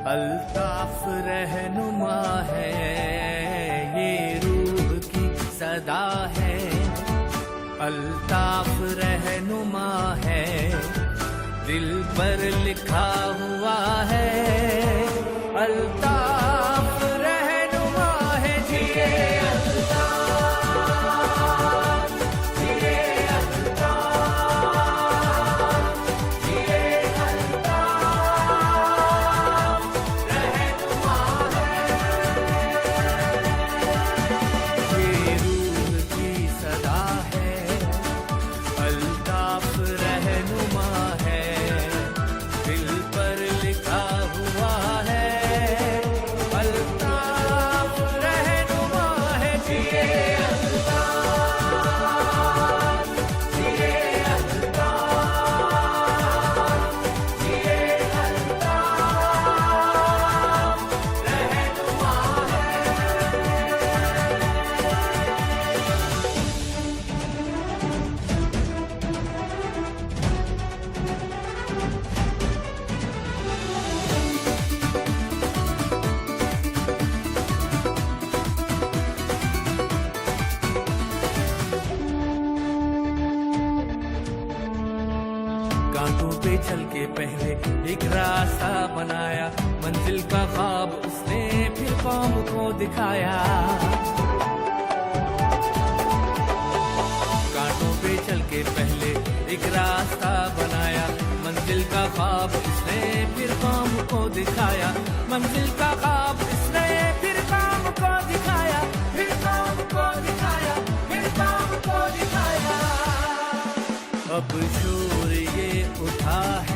अल्ताफ रहनुमा है, ये रूह की सदा है। अल्ताफ रहनुमा है, दिल पर लिखा हुआ है। अल्ताफ रहनुमा है, जिए अल्ताफ, जिए अल्ताफ, जिए अल्ताफ रहनुमा है। ये रूह की सदा है, अल्ताफ रहनुमा है, दिल पर लिखा हुआ है। अल्ताफ रहनुमा है, जिए अल्ताफ, जिए अल्ताफ, जिए अल्ताफ रहनुमा है। कांटों पे चल के पहले एक रास्ता बनाया, मंजिल का ख्वाब उसने फिर कौम को दिखाया। कांटों पे चल के पहले एक रास्ता बनाया, मंजिल का ख्वाब उसने फिर कौम को दिखाया। मंजिल का ख्वाब उसने फिर कौम को दिखाया, फिर कौम को दिखाया, फिर कौम को दिखाया। अब शोर ये उठा है,